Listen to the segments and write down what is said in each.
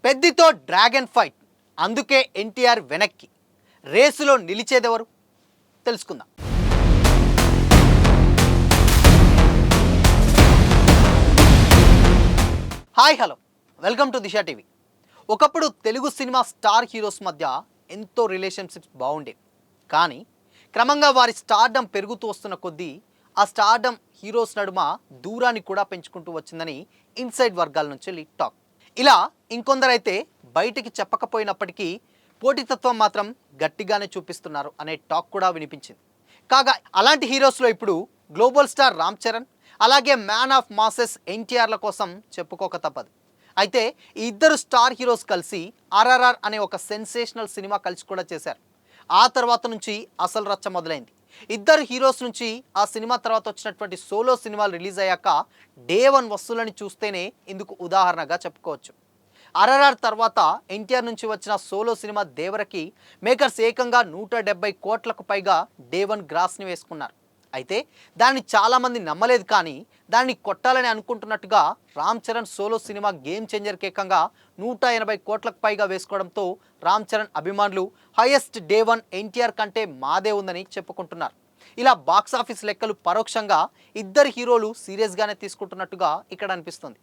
పెద్దితో dragon fight, అందుకే ఎన్టీఆర్ వెనక్కి. రేసులో నిలిచేదెవరు తెలుసుకుందాం. Hi hello, welcome to Disha TV. ఒకప్పుడు తెలుగు సినిమా స్టార్ హీరోస్ మధ్య ఎంతో రిలేషన్షిప్స్ బాగుండేవి. కానీ క్రమంగా వారి స్టార్డమ్ పెరుగుతూ వస్తున్న కొద్దీ ఆ స్టార్డమ్ హీరోస్ నడుమ దూరాన్ని కూడా పెంచుకుంటూ వచ్చిందని ఇన్సైడ్ వర్గాల నుంచి టాక్. ఇలా ఇంకొందరైతే బయటికి చెప్పకపోయినప్పటికీ పోటీతత్వం మాత్రం గట్టిగానే చూపిస్తున్నారు అనే టాక్ కూడా వినిపించింది. కాగా అలాంటి హీరోస్లో ఇప్పుడు గ్లోబల్ స్టార్ రామ్ చరణ్, అలాగే మ్యాన్ ఆఫ్ మాసెస్ ఎన్టీఆర్ల కోసం చెప్పుకోక తప్పదు. అయితే ఈ ఇద్దరు స్టార్ హీరోస్ కలిసి ఆర్ఆర్ఆర్ అనే ఒక సెన్సేషనల్ సినిమా కలిసి కూడా చేశారు. ఆ తర్వాత నుంచి అసలు రచ్చ మొదలైంది. ఇద్దరు హీరోస్ నుంచి ఆ సినిమా తర్వాత వచ్చినటువంటి సోలో సినిమాలు రిలీజ్ అయ్యాక డే వన్ వసూలని చూస్తేనే ఇందుకు ఉదాహరణగా చెప్పుకోవచ్చు. ఆర్ఆర్ఆర్ తర్వాత ఎన్టీఆర్ నుంచి వచ్చిన సోలో సినిమా దేవరకి మేకర్స్ ఏకంగా 170 కోట్లకు పైగా డే వన్ గ్రాస్ని వేసుకున్నారు. అయితే దాన్ని చాలామంది నమ్మలేదు. కానీ దాన్ని కొట్టాలని అనుకుంటున్నట్టుగా Ram Charan solo cinema game చేంజర్కి ఏకంగా 180 కోట్లకు పైగా వేసుకోవడంతో రామ్ చరణ్ అభిమానులు హైయెస్ట్ డే వన్ ఎన్టీఆర్ కంటే మాదే ఉందని చెప్పుకుంటున్నారు. ఇలా బాక్సాఫీస్ లెక్కలు పరోక్షంగా ఇద్దరు హీరోలు సీరియస్గానే తీసుకుంటున్నట్టుగా ఇక్కడ అనిపిస్తుంది.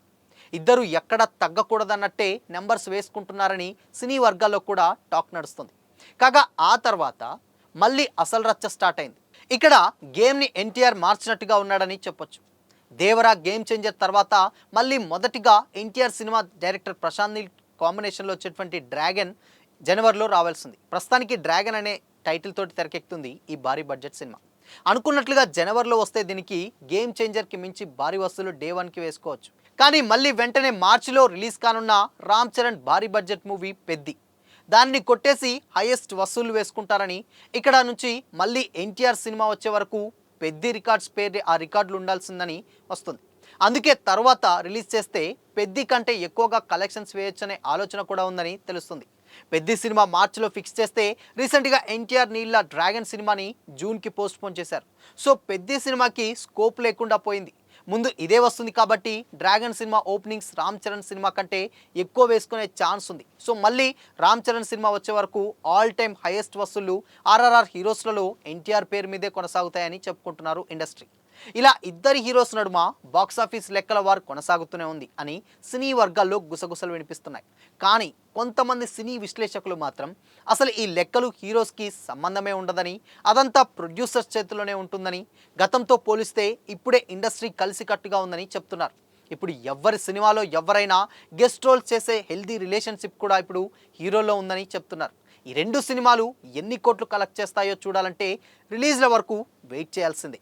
ఇద్దరు ఎక్కడ తగ్గకూడదన్నట్టే నెంబర్స్ వేసుకుంటున్నారని సినీ వర్గాల్లో కూడా టాక్ నడుస్తుంది. కాగా ఆ తర్వాత మళ్ళీ అసలు రచ్చ స్టార్ట్ అయింది. ఇక్కడ గేమ్ని ఎన్టీఆర్ మార్చినట్టుగా ఉన్నాడని చెప్పొచ్చు. దేవరా గేమ్ చేంజర్ తర్వాత మళ్ళీ మొదటిగా ఎన్టీఆర్ సినిమా డైరెక్టర్ ప్రశాంత్ నీల్ కాంబినేషన్లో వచ్చేటువంటి డ్రాగన్ జనవరిలో రావాల్సింది. ప్రస్తుతానికి డ్రాగన్ అనే టైటిల్ తోటి తెరకెక్కుతుంది ఈ భారీ బడ్జెట్ సినిమా. అనుకున్నట్లుగా జనవరిలో వస్తే దీనికి గేమ్ చేంజర్కి మించి భారీ వసూలు డే వన్కి వేసుకోవచ్చు. కానీ మళ్ళీ వెంటనే మార్చిలో రిలీజ్ కానున్న రామ్ చరణ్ భారీ బడ్జెట్ మూవీ పెద్ది, దాన్ని కొట్టేసి హైయెస్ట్ వసూలు వేసుకుంటారని, ఇక్కడ నుంచి మళ్ళీ ఎన్టీఆర్ సినిమా వచ్చే వరకు పెద్ది రికార్డ్స్ పేరు ఆ రికార్డులు ఉండాల్సిందని వస్తుంది. అందుకే తర్వాత రిలీజ్ చేస్తే పెద్ది కంటే ఎక్కువగా కలెక్షన్స్ వేయొచ్చనే ఆలోచన కూడా ఉందని తెలుస్తుంది. పెద్ది సినిమా మార్చిలో ఫిక్స్ చేస్తే రీసెంట్గా ఎన్టీఆర్ నీళ్ళ డ్రాగన్ సినిమాని జూన్కి పోస్ట్ పోన్ చేశారు. సో పెద్ది సినిమాకి స్కోప్ లేకుండా పోయింది. ముందు ఇదే వస్తుంది కాబట్టి dragon cinema openings Ram Charan cinema కంటే ఎక్కువ వేసుకునే ఛాన్స్ ఉంది. సో మళ్ళీ రామ్ చరణ్ సినిమా వచ్చే వరకు ఆల్ టైమ్ హైయెస్ట్ వసూళ్లు ఆర్ఆర్ఆర్ హీరోస్లలో ఎన్టీఆర్ పేరు మీదే కొనసాగుతాయని చెప్పుకుంటున్నారు ఇండస్ట్రీ. ఇలా ఇద్దరి హీరోస్ నడుమ బాక్సాఫీస్ లెక్కల వారు కొనసాగుతూనే ఉంది అని సినీ వర్గాల్లో గుసగుసలు వినిపిస్తున్నాయి. కానీ కొంతమంది సినీ విశ్లేషకులు మాత్రం అసలు ఈ లెక్కలు హీరోస్కి సంబంధమే ఉండదని, అదంతా ప్రొడ్యూసర్స్ చేతిలోనే ఉంటుందని, గతంతో పోలిస్తే ఇప్పుడే ఇండస్ట్రీ కలిసికట్టుగా ఉందని చెప్తున్నారు. ఇప్పుడు ఎవరి సినిమాలో ఎవరైనా గెస్ట్ రోల్స్ చేసే హెల్దీ రిలేషన్షిప్ కూడా ఇప్పుడు హీరోలో ఉందని చెప్తున్నారు. ఈ రెండు సినిమాలు ఎన్ని కోట్లు కలెక్ట్ చేస్తాయో చూడాలంటే రిలీజ్ల వరకు వెయిట్ చేయాల్సిందే.